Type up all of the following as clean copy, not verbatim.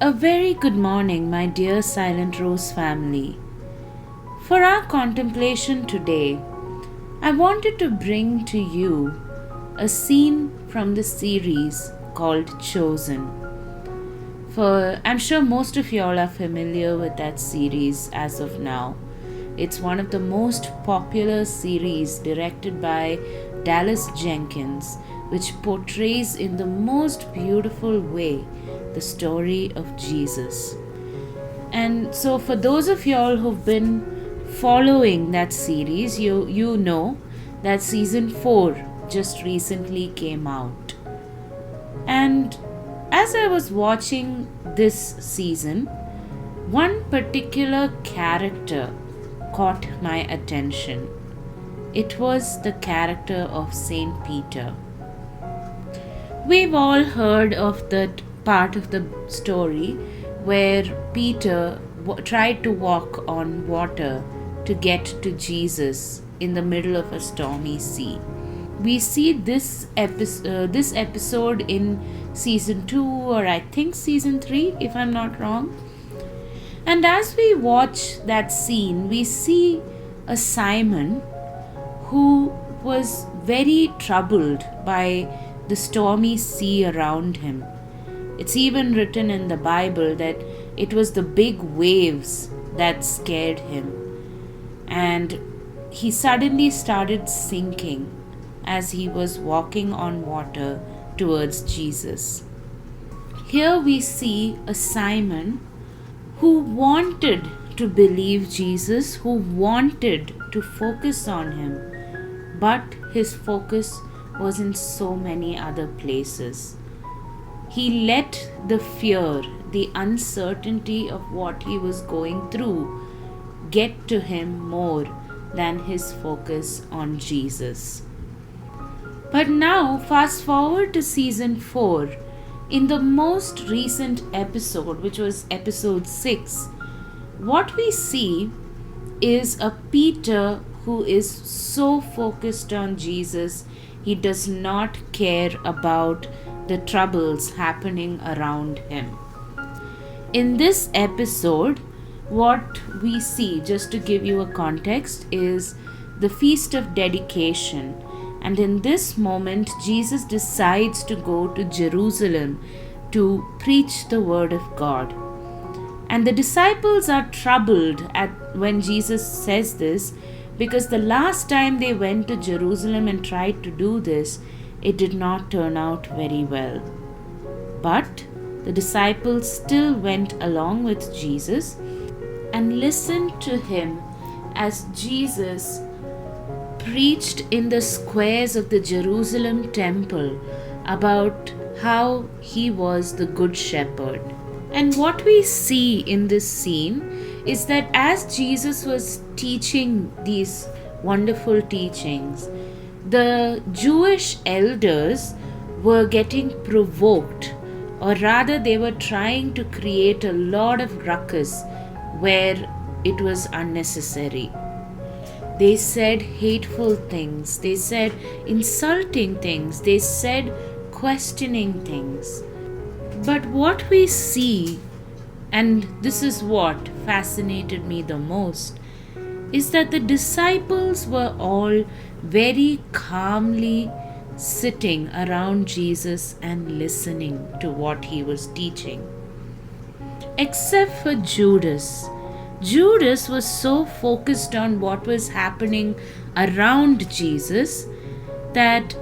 A very good morning, my dear Silent Rose family. For our contemplation today, I wanted to bring to you a scene from the series called Chosen. For I'm sure most of you all are familiar with that series as of now. It's one of the most popular series directed by Dallas Jenkins, which portrays in the most beautiful way the story of Jesus. And so for those of y'all who've been following that series, you know that season 4 just recently came out. And as I was watching this season, one particular character caught my attention. It was the character of Saint Peter. We've all heard of that part of the story where Peter tried to walk on water to get to Jesus in the middle of a stormy sea. We see this episode in season 2 or I think season 3 if I'm not wrong. And as we watch that scene, we see a Simon who was very troubled by the stormy sea around him. It's even written in the Bible that it was the big waves that scared him. And he suddenly started sinking as he was walking on water towards Jesus. Here we see a Simon who wanted to believe Jesus, who wanted to focus on him, but his focus was in so many other places. He let the fear, the uncertainty of what he was going through get to him more than his focus on Jesus. But now, fast forward to season 4, in the most recent episode, which was episode 6, what we see is a Peter who is so focused on Jesus, he does not care about the troubles happening around him. In this episode, what we see, just to give you a context, is the Feast of Dedication. And in this moment, Jesus decides to go to Jerusalem to preach the word of God. And the disciples are troubled when Jesus says this, because the last time they went to Jerusalem and tried to do this, it did not turn out very well. But the disciples still went along with Jesus and listened to him as Jesus preached in the squares of the Jerusalem temple about how he was the good shepherd. And what we see in this scene is that as Jesus was teaching these wonderful teachings, the Jewish elders were getting provoked, or rather they were trying to create a lot of ruckus where it was unnecessary. They said hateful things, they said insulting things, they said questioning things. But what we see, and this is what fascinated me the most, is that the disciples were all very calmly sitting around Jesus and listening to what he was teaching. Except for Judas. Judas was so focused on what was happening around Jesus that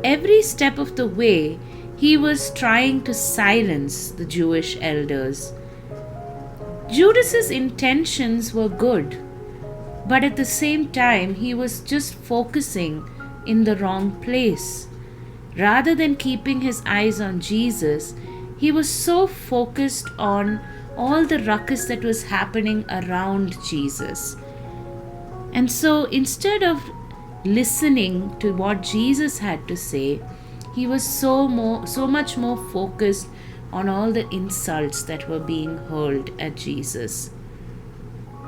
every step of the way he was trying to silence the Jewish elders. Judas's intentions were good, but at the same time he was just focusing in the wrong place. Rather than keeping his eyes on Jesus, he was so focused on all the ruckus that was happening around Jesus. And so instead of listening to what Jesus had to say, he was so much more focused on all the insults that were being hurled at Jesus.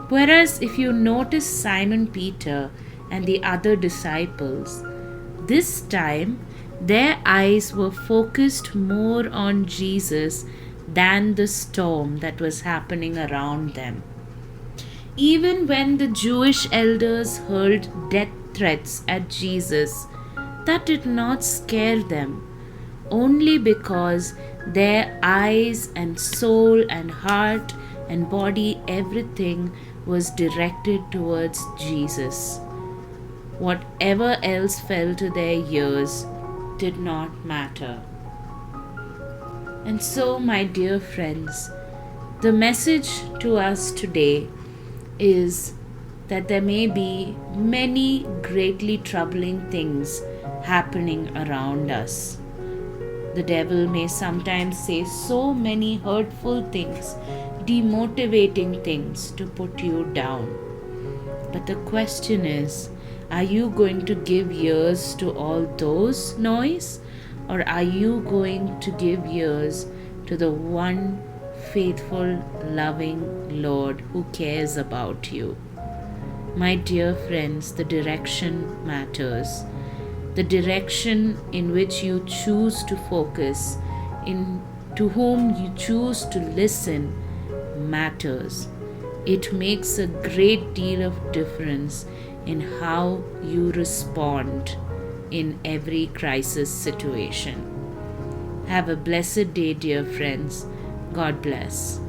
Whereas if you notice Simon Peter and the other disciples, this time their eyes were focused more on Jesus than the storm that was happening around them. Even when the Jewish elders hurled death threats at Jesus, that did not scare them, only because their eyes and soul and heart and body, everything was directed towards Jesus. Whatever else fell to their ears did not matter. And so, my dear friends, the message to us today is that there may be many greatly troubling things happening around us. The devil may sometimes say so many hurtful things, demotivating things to put you down. But the question is, are you going to give ears to all those noise, or are you going to give ears to the one faithful, loving Lord who cares about you? My dear friends, the direction matters. The direction in which you choose to focus, to whom you choose to listen, matters. It makes a great deal of difference in how you respond in every crisis situation. Have a blessed day, dear friends. God bless.